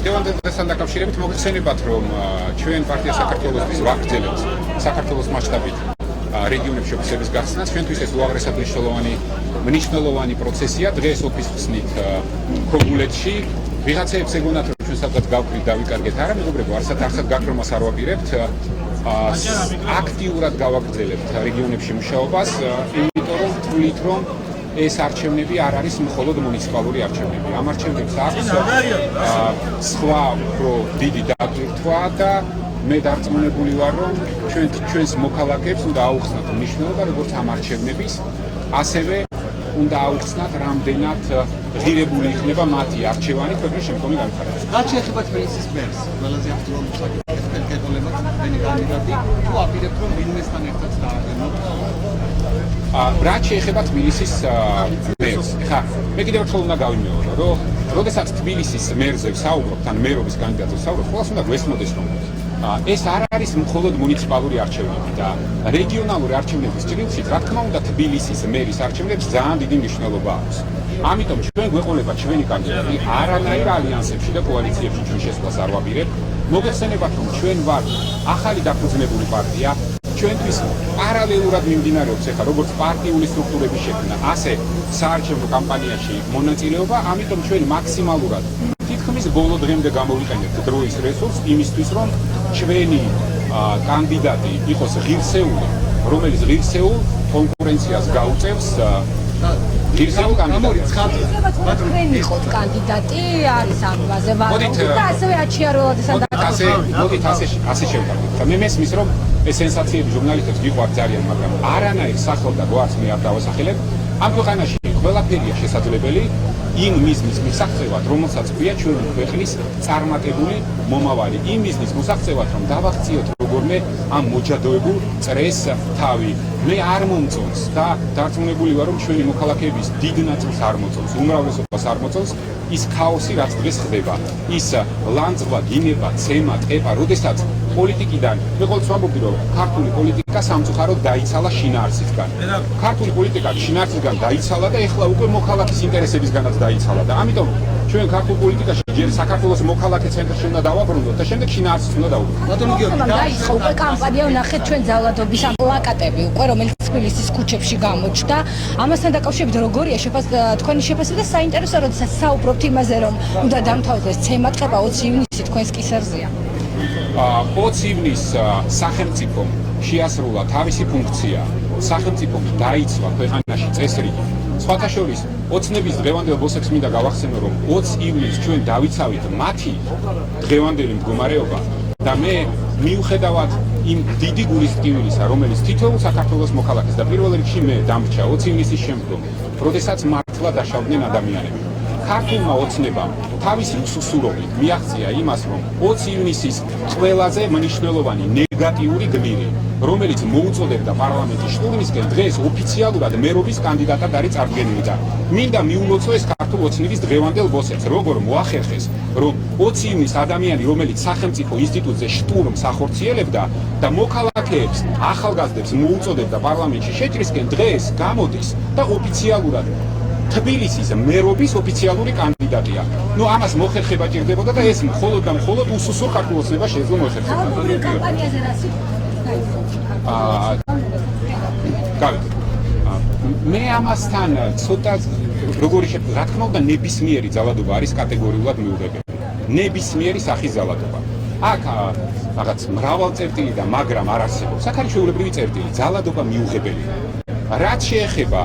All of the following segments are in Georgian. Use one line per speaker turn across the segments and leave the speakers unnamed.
დღევანდელთან დაკავშირებით მოგხსენებათ, რომ ჩვენ პარტია საქართველოსთვის ვაგრძელებთ საქართველოს მასშტაბით რეგიონებში ოფისების გახსნა. ჩვენთვის ეს უაღრესად მნიშვნელოვანი პროცესია. დღეს ოფისს ხსნით ქობულეთში. ვიღაცეებს ეგონათ, რომ ჩვენ სადღაც გავქვით დავიკარგეთ. არა, მეგობრებო, არცად გაქრომას არ ვაპირებთ. აქტიურად გავაგრძელებთ რეგიონებში მუშაობას, იმიტომ რომ ვთვლით, რომ ეს არჩევნები არ არის მხოლოდ მუნიციპალური არჩევნები. ამ არჩევნებს აქვს სხვა უფრო დიდი დატვირთვა და მე დარწმუნებული ვარ, რომ ჩვენს მოქალაქეებს უნდა აუხსნათ მნიშვნელობა როგორც ამ არჩევნების, ასევე უნდა აუხსნათ რამდენად ღირებული იქნება მათი არჩევანი ქვეყნის შემდგომი განვითარებაში.
რაც შეეხება თბილისის მერს, ყველაზე აქტუალური საკითხი გეკოლება თქვენი კანდიდატი, თუ აპირებთ რომ ვინმესთან ერთად დააყენოთ?
რაც შეეხება თბილისის მერს, ხა მე კიდევ ერთხელ უნდა გავიმეორო, რომ როდესაც თბილისის მერზე ვსაუბრობთ, ან მერობის კანდიდატზე ვსაუბრობთ, ყველას უნდა გვესმოდეს, რომ ეს არ არის მხოლოდ მუნიციპალური არჩევნები და რეგიონალური არჩევნების ჭრილშიც, რა თქმა უნდა, თბილისის მერის არჩევნებს ძალიან დიდი მნიშვნელობა აქვს. ამიტომ ჩვენ გვეყოლება ჩვენი კანდიდატი არანაირ ალიანსებში და კოალიციებში ჩვენ შესვლას არ ვაპირებთ. მოგეხსენებათ, რომ ჩვენ ვართ ახალი დაფუძნებული პარტია. ჩვენთვის პარალელურად მიმდინარეობს ახლა როგორც პარტიული სტრუქტურების შექმნა, ასე საარჩევნო კამპანიაში მონაწილეობა, ამიტომ ჩვენ მაქსიმალურად თითქმის ბოლო დღემდე გამოვიყენებთ დროის რესურსს იმისთვის, რომ ჩვენი კანდიდატი იყოს ღირსეული, რომელიც ღირსეულ კონკურენციას გაუწევს ღირსეულ კანდიდატს.
თქვენი ხოთ კანდიდატი არის ამაზე ვარაუდით და ასევე აჩიარულად
მოდით ასე შევდარდით. მე მესმის, რომ ეს სენსაციები ჟურნალისტებს გიყვართ ძალიან, მაგრამ არანაირ სახლ და გვარს მე არ დავასახელებ. ამ ქვეყანაში ყველაფერია შესაძლებელი იმ მიზნის მისაღწევად, რომელსაც ქვია ჩვენი ქვეყნის წარმატებული მომავალი. იმ მიზნის მოსაღწევად, რომ დავაღწიოთ როგორმე ამ მოჯადოებულ წრეს თავი. მე არ მომწონს და დარწმუნებული ვარ, რომ ჩვენი მოქალაქეების დიდ ნაწილს არ მოწონს, უმრავლესობას არ მოწონს ის ქაოსი, რაც დღეს ხდება. ის ლანძღვა, გინება, ცემა, ტეპა, როდესაც პოლიტიკიდან, მე ყოველთვის ვამბობდი, რომ ქართული პოლიტიკა სამწუხაროდ დაიცალა შინაარსისგან. ქართული პოლიტიკა შინაარსისგან დაიცალა და ეხლა უკვე მოქალაქის ინტერესებისგანაც დაიცალა და ამიტომ ჩვენ ქართულ პოლიტიკაში ჯერ საქართველოს მოქალაქე ცენტრში უნდა დავაბრუნდოთ და შემდეგ შინაარსის უნდა დავუბრუნდოთ.
ბატონო გიორგი,
დაიწყო უკვე კამპანია, ვნახეთ ჩვენ ძალადობის ამ პლაკატები უკვე, რომელიც თბილისის ქუჩებში გამოჩნდა. ამასთან დაკავშირებით როგორია თქვენი შეფასება და საინტერესო, როდესაც საუბრობთ იმაზე, რომ უნდა დამთავრდეს ცემატყება 20 ივნისში თქვენს კისერზეა.
20 ივნისს სახელმწიფომ შეასრულა თავისი ფუნქცია, სახელმწიფომ დაიცვა ქვეყანაში წესრიგი. სხვათა შორის, ოცნების დღევანდელ ბოსებს მინდა გავახსენო, რომ 20 ივნისს ჩვენ დავიცავით მათი დღევანდელი მდგომარეობა და მე მიუხედავად იმ დიდი გულის ტკივილისა, რომელიც თითოეულ საქართველოს მოქალაქეს და პირველ რიგში მე დამრჩა 20 ივნისის შემდგომ, როდესაც მართლა დაშავდნენ ადამიანები. ქართულმა ოცნებამ თავისი უსუსურობით მიაღწია იმას, რომ 20 ივნისის ყველაზე მნიშვნელოვანი ნეგატიური გმირი, რომელიც მოუწოდებდა პარლამენტის შტურმისკენ, დღეს ოფიციალურად მერობის კანდიდატად არის წარდგენილი და მინდა მიულოცო ეს ქართულ ოცნების დღევანდელ ბოსებს, როგორ მოახერხეს, რომ 20 ივნისს ადამიანი, რომელიც სახელმწიფო ინსტიტუტზე შტურმს ახორციელებდა და მოქალაქეებს, ახალგაზრდებს მოუწოდებდა პარლამენტში შეჭრისკენ, დღეს გამოდის და ოფიციალურად თბილისის მერობის ოფიციალური კანდიდატია. ამას მოხერხება ჭირდებოდა და ეს მხოლოდ და მხოლოდ უსუსო ქართულ ოცნებას შეეძლო მოხერხება.
კამპანიაზე რა
გავიგე. მე ამასთან ცოტა როგორი რა თქმა უნდა ნებისმიერი ძალადობა არის კატეგორიულად მიუღებელი. ნებისმიერი სახის ძალადობა. აქ რაღაც მრავალწერტილი და მაგრამ არ არსებობს. აქ არის ჩვეულებრივი წერტილი, ძალადობა მიუღებელი. რაც შეეხება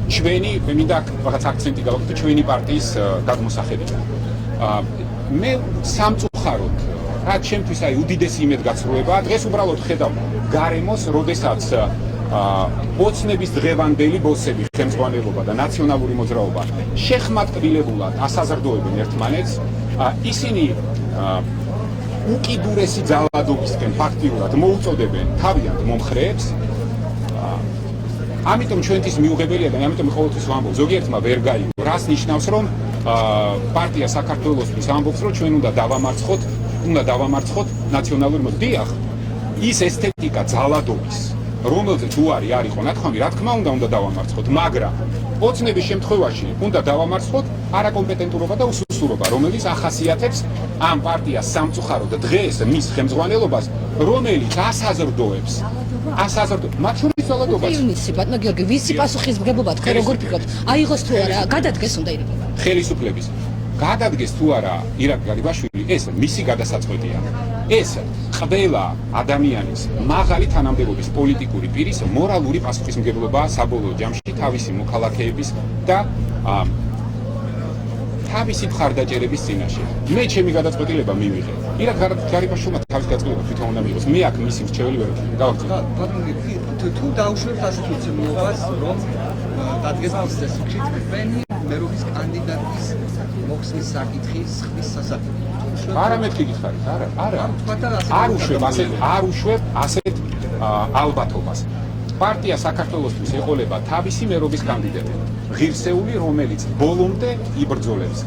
ჩვენი, მე მინდა რაღაც აქცენტი გავაკეთო ჩვენი პარტიის გადმოსახედით. მე სამწუხაროდ, რაც ჩემთვის აი უდიდესი იმედგაცრუებაა, დღეს უბრალოდ ხედავ გარემოს, როდესაც ოცნების დღევანდელი ბოსები, ხელმძღვანელობა და ნაციონალური მოძრაობა შეხმატკბილებულად ასაზრდოებენ ერთმანეთს. ისინი უკიდურესი ძალადობისკენ ფაქტიურად მოუწოდებენ თავიანთ მომხრეებს. ამიტომ ჩვენთვის მიუღებელია და ამიტომ ყოველთვის ვამბობ, ზოგიერთმა ვერ გაიგო, რას ნიშნავს, რომ პარტია საქართველოსთვის ამბობს, რომ ჩვენ უნდა დავამარცხოთ ნაციონალური მოძრაობა. ის ესთეტიკა ძალადობის, რომელზეც უარი არ იყო ნათქვამი, რა თქმა უნდა დავამარცხოთ, მაგრამ ოცნების შემთხვევაში უნდა დავამარცხოთ არაკომპეტენტურობა და უსუსო სურობა, რომელიც ახასიათებს ამ პარტიას სამწუხაროდ დღეს მის ხელმძღვანელობას, რომელიც ასაზრდოებს მათ შორის ძალადობას.
ივნისი, ბატონო გიორგი, ვისი პასუხისმგებლობა თქვენ როგორ ფიქრობთ? აიღოს თუ არა, გადადგეს უნდა ირგება.
ხელისუფლების გადადგეს თუ არა ირაკლი გარიბაშვილი, ეს მისი გადასაწყვეტია. ეს ყველა ადამიანის მაღალი თანამდებობის პოლიტიკური პირის მორალური პასუხისმგებლობაა საბოლოო ჯამში თავისი მოქალაქეების და თავისი მხარდაჭერების წინაშე. მე ჩემი გადაწყვეტილება მივიღე. ირაკლი გარიბაშვილმა თავისი გადაწყვეტილება თვითონ უნდა მიიღოს. მე აქ მისი მრჩეველი ვერ ვარ. გავაგზავნე.
თუ დაუშვებთ ასეთ უცნაურობას, რომ დადგეს პროცესში თქვენი მერობის კანდიდატის მოხსნის საკითხის ხმის სასახელო.
არა მეთქი გითხარით, არა. არ უშვებ ასეთ ალბათობას. პარტია საქართველოსთვის ეყოლება თავისი მერობის კანდიდატი, ღირსეული, რომელიც ბოლომდე იბრძოლებს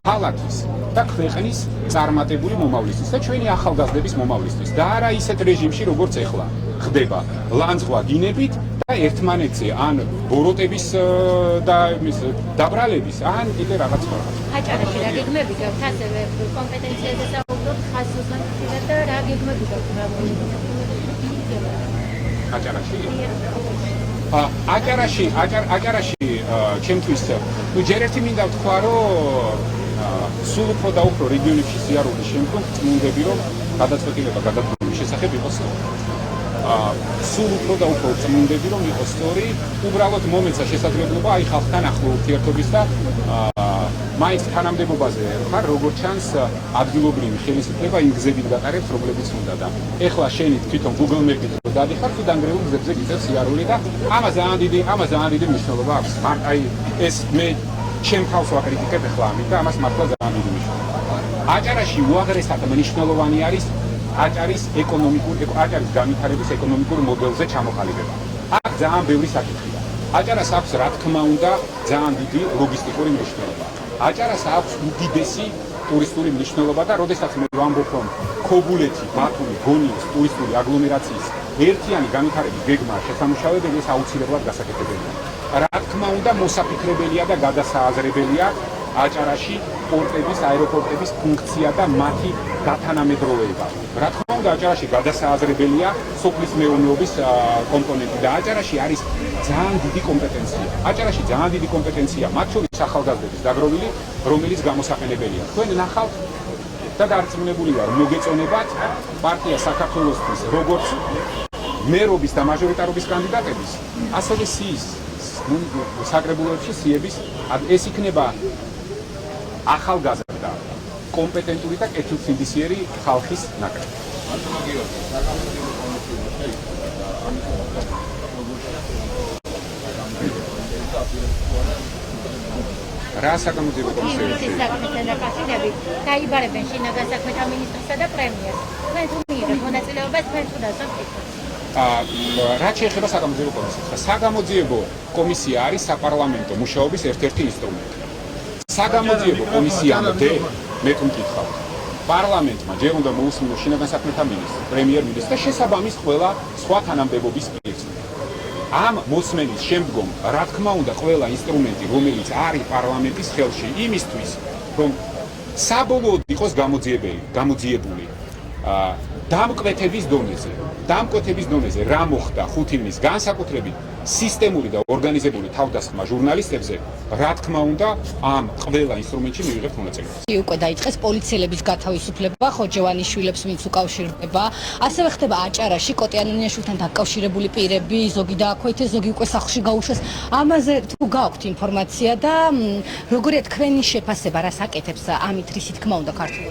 ქალაქის და ქვეყნის წარმატებული მომავლისთვის და ჩვენი ახალგაზრდების მომავლისთვის და არა ისეთ რეჟიმში, როგორც ეხლა ხდება ლანძღვა დინებით და ერთმანეთზე ან ბოროტების და დაბრალების ან კიდე რაღაც სხვა.
აჭარაში რა გეგმები გაქვთ ასევე კომპეტენციაზე საუბრობთ ხაზს და რა გეგმები გაქვთ
აჭარაში ჩემთვის ჯერ ერთი მინდა ვთქვა, რომ სულ უფრო და უფრო რეგიონებში სიარულის შემდგომ წმინდები, რომ გადაწყვეტილება გადადგომის შესახებ იყოს სულ უფრო და უფრო წმინდები, რომ იყოს სწორი, უბრალოდ მომეცა შესაძლებლობა აი ხალხთან ახლო ურთიერთობის და მაინც თანამდებობაზე ხარ, როგორც ჩანს ადგილობრივი ხელისუფლება იმ გზებით გატარებს, რომლებიც უნდა და ეხლა შენი თვითონ Google Map-ით რო დადიხარ, თუ დანგრეულ გზებზე გიწევს სიარული და ამას ძალიან დიდი მნიშვნელობა აქვს. აი ეს მე ჩემ თავს ვაკრიტიკებ ეხლა ამით და ამას მართლა ძალიან დიდი მნიშვნელობა. აჭარაში უაღრესად მნიშვნელოვანი არის აჭარის განვითარების ეკონომიკურ მოდელზე ჩამოყალიბება. აქ ძალიან ბევრი საკითხია. აჭარას აქვს რა თქმა უნდა ძალიან დიდი ლოგისტიკური მნიშვნელობა. აჭარას აქვს უდიდესი ტურისტული მნიშვნელობა და როდესაც მე ვამბობ, რომ ქობულეთი, ბათუმი, გონიის ტურისტული აგლომერაციის ერთიანი განვითარების გეგმა შესამუშავებელი, ეს აუცილებლად გასაკეთებელია. რა თქმა უნდა, მოსაფიქრებელია და გადასააზრებელია აჭარაში პორტების, აეროპორტების ფუნქცია და მათი გათანამედროვეება. რა თქმა უნდა, აჭარაში გადასააზრებელია სოფლის მეურნეობის კომპონენტი და აჭარაში არის ძალიან დიდი კომპეტენცია. აჭარაში ძალიან დიდი კომპეტენცია, მათ შორის ახალგაზრდების დაგროვილი, რომელიც გამოსაყენებელია. თქვენ ნახავთ და დარწმუნებული ვარ, მოგეწონებათ პარტია საქართველოსთვის როგორც მერობის და მაჟორიტარობის კანდიდატების, ასევე სიის საკრებულოებში სიების ეს იქნება ახალგაზრდა, კომპეტენტური და კეთილსინდისიერი ხალხის ნაკრები. რა საკამოძიებო კომისიაში
დაიბარებენ შინაგან საქმეთა მინისტრსა და პრემიერს. თქვენ თუ მიიღებთ მონაწილეობას, თქვენ თუ დასწრებით.
რა შეეხება საკამოძიებო კომისიას? საკამოძიებო კომისია არის საპარლამენტო მუშაობის ერთ-ერთი ინსტრუმენტი. საკამოძიებო კომისიამდე მე თუ მკითხავ, პარლამენტმა ჯერ უნდა მოусმინოს შინაგან საქმეთა მინისტრი, პრემიერ-მინისტრი და შესაბამის ყველა სხვა თანამდებობის პირს. ამ მოსმენის შემდგომ, რა თქმა უნდა, ყველა ინსტრუმენტი, რომელიც არის პარლამენტის ხელში, იმისთვის, რომ საბოლოოდ იყოს გამოძიებული დამკვეთების დონეზე რა მოხდა 5 ივნის განსაკუთრებით სისტემური და ორგანიზებული თავდასხმა ჟურნალისტებზე, რა თქმა უნდა, ამ ყველა ინსტრუმენტში მივიღებთ მონაწილეობას.
უკვე დაიწყეს პოლიციელების გათავისუფლება, ხოჯევანიშვილებს ვინც უკავშირდება, ასევე ხდება აჭარაში კოტიანიანიშვილთან დაკავშირებული პირები, ზოგი დააქვეითეს, ზოგი უკვე სახლში გაუშვეს. ამაზე თუ გაქვთ ინფორმაცია და როგორია თქვენი შეფასება, რას აკეთებს ამით რისი თქმა უნდა ქართული?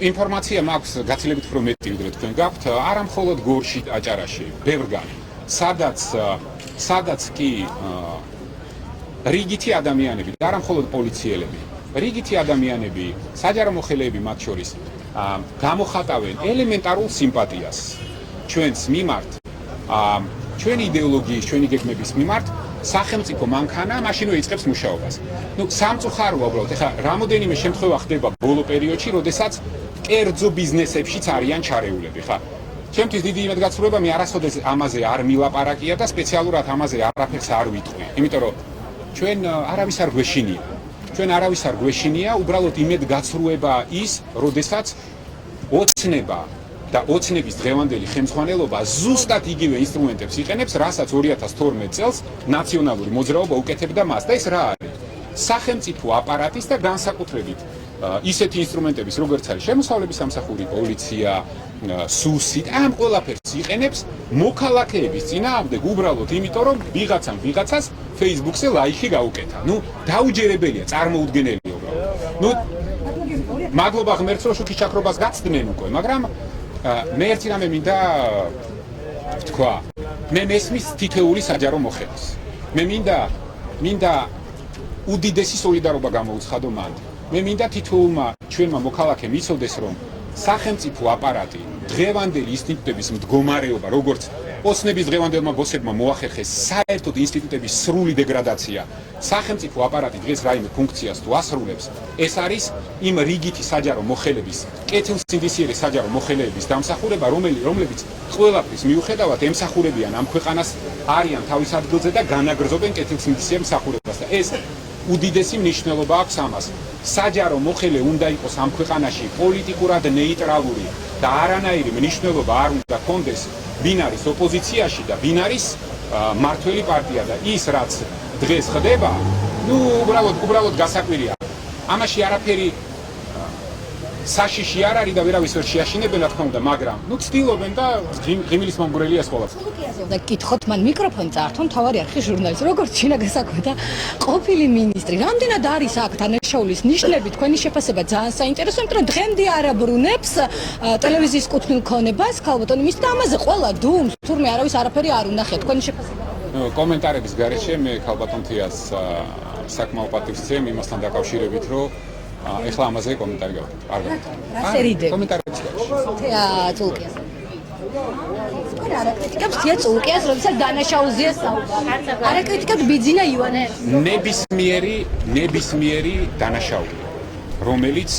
ინფორმაცია მაქვს გაცილებით უფრო მეტი, ვიდრე თქვენ გაქვთ, არა მხოლოდ გორში, აჭარაში, ბევრგან. სადაც კი რიგითი ადამიანები, არა მხოლოდ პოლიციელები, რიგითი ადამიანები, საჯარო მოხელეები მათ შორის გამოხატავენ ელემენტარულ სიმპათიას ჩვენს მიმართ, ჩვენი იდეოლოგიის, ჩვენი გეგმების მიმართ, სახელმწიფო მანქანა მაშინვე იწყებს მუშაობას. სამწუხაროა უბრალოდ, ეხლა რამოდენიმე შემთხვევა ხდება ბოლო პერიოდში, როდესაც კერძო ბიზნესებშიც არიან ჩარეულები, ხა. ჩემთვის დიდი იმედგაცრუება, მე არასოდეს ამაზე არ მილაპარაკია და სპეციალურად ამაზე არაფერს არ ვიტყვი. იმიტომ რომ ჩვენ არავის არ გვეშინია. ჩვენ არავის არ გვეშინია, უბრალოდ იმედ გაცრუება ის, როდესაც ოცნება და ოცნების დღევანდელი ხელმძღვანელობა ზუსტად იგივე ინსტრუმენტებს იყენებს, რასაც 2012 წელს ნაციონალური მოძრაობა უკეთებდა მას. და ეს რა არის? სახელმწიფო აპარატის და განსაკუთრებით ისეთი ინსტრუმენტების, როგორც არის შემოსავლების სამსახური, პოლიცია, სუსი, ამ ყველაფერს იყენებს მოქალაქეების წინააღმდეგ უბრალოდ იმიტომ, რომ ვიღაცამ ვიღაცას Facebook-ზე ლაიქი გაუკეთა. ნუ დაუჯერებელია, წარმოუდგენელია უბრალოდ. მადლობა ღმერთს, რომ შუქის ჩაქრობას გაცდნენ უკვე, მაგრამ მე ერთი რამე მინდა ვთქვა. მე მესმის თითეული საჯარო მოხელეს. მე მინდა უდიდესი სოლიდარობა გამოუცხადო მანდ. მე მინდა თითოეულმა ჩვენმა მოქალაქემ იცოდეს, რომ სახელმწიფო აპარატი დღევანდელი ინსტიტუტების მდგომარეობა, როგორც ოცნების დღევანდელმა ბოსებმა მოახერხეს საერთოდ ინსტიტუტების სრული დეგრადაცია, სახელმწიფო აპარატი დღეს რაიმე ფუნქციას თუ ასრულებს, ეს არის იმ რიგითი საჯარო მოხელების, კეთილსინდისიერი საჯარო მოხელეების დამსახურება, რომლებიც ყველაფრის მიუხედავად ემსახურებიან ამ ქვეყანას, არიან თავის ადგილზე და განაგრძობენ კეთილსინდისიერ მსახურებას და ეს უდიდესი მნიშვნელობა აქვს ამას. საჯარო მოხელე უნდა იყოს ამ ქვეყანაში პოლიტიკურად ნეიტრალური და არანაირი მნიშვნელობა არ უნდა ჰქონდეს ვინ არის ოპოზიციაში და ვინ არის მართველი პარტია და ის რაც დღეს ხდება, ნუ უბრალოდ გასაკვირია. ამაში არაფერი საშიში არ არის და ვერავის ვერ შეაშინებენ, რა თქმა უნდა, მაგრამ ნუ ცდილობენ და ღიმილის მომგვრელია ეს ყველაფერი.
და გითხოთ მან მიკროფონი წართონ თავარი არხის ჟურნალისტ როგორც ჩინა გასაკვირდა ყოფილი მინისტრი რამდენად არის აქ დანაშაულის ნიშნები თქვენი შეფასება ძალიან საინტერესო იმიტომ რომ დღემდე არ აბრუნებს ტელევიზიის კუთვნილ ქონებას ქალბატონი მის და ამაზე ყველა დუმს თურმე არავის არაფერი არ უნახია თქვენი შეფასება
კომენტარების გარეშე მე ქალბატონ თეას საკმაო პატივს ვცემ იმასთან დაკავშირებით რომ ეხლა ამაზე კომენტარი გავაკეთე არ გავაკეთე კომენტარების გარეშე
თეა წულკიას არაკრიტიკებს თეა წულკიას როდესაც დანაშაულზეა საუბარი არაკრიტიკებს ბიძინა ივანე
ნებისმიერი დანაშაული რომელიც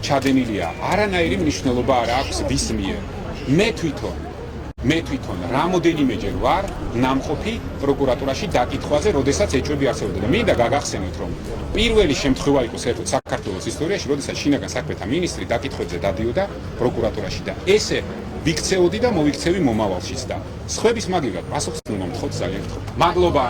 ჩადენილია არანაირი მნიშვნელობა არ აქვს ვის მიერ მე თვითონ რამოდენიმეჯერ ვარ ნამყოფი პროკურატურაში დაკითხვაზე, როდესაც ეჭვები არსებობდა და მინდა გაგახსენოთ, რომ პირველი შემთხვევა იყო საერთოდ საქართველოს ისტორიაში, როდესაც შინაგან საქმეთა მინისტრი დაკითხვებზე დადიოდა პროკურატურაში და ესე ვიქცეოდი და მოვიქცევი მომავალშიც და სხვების მაგივრად პასუხს მომთხოვთ ძალიან გთხოვთ. მადლობა.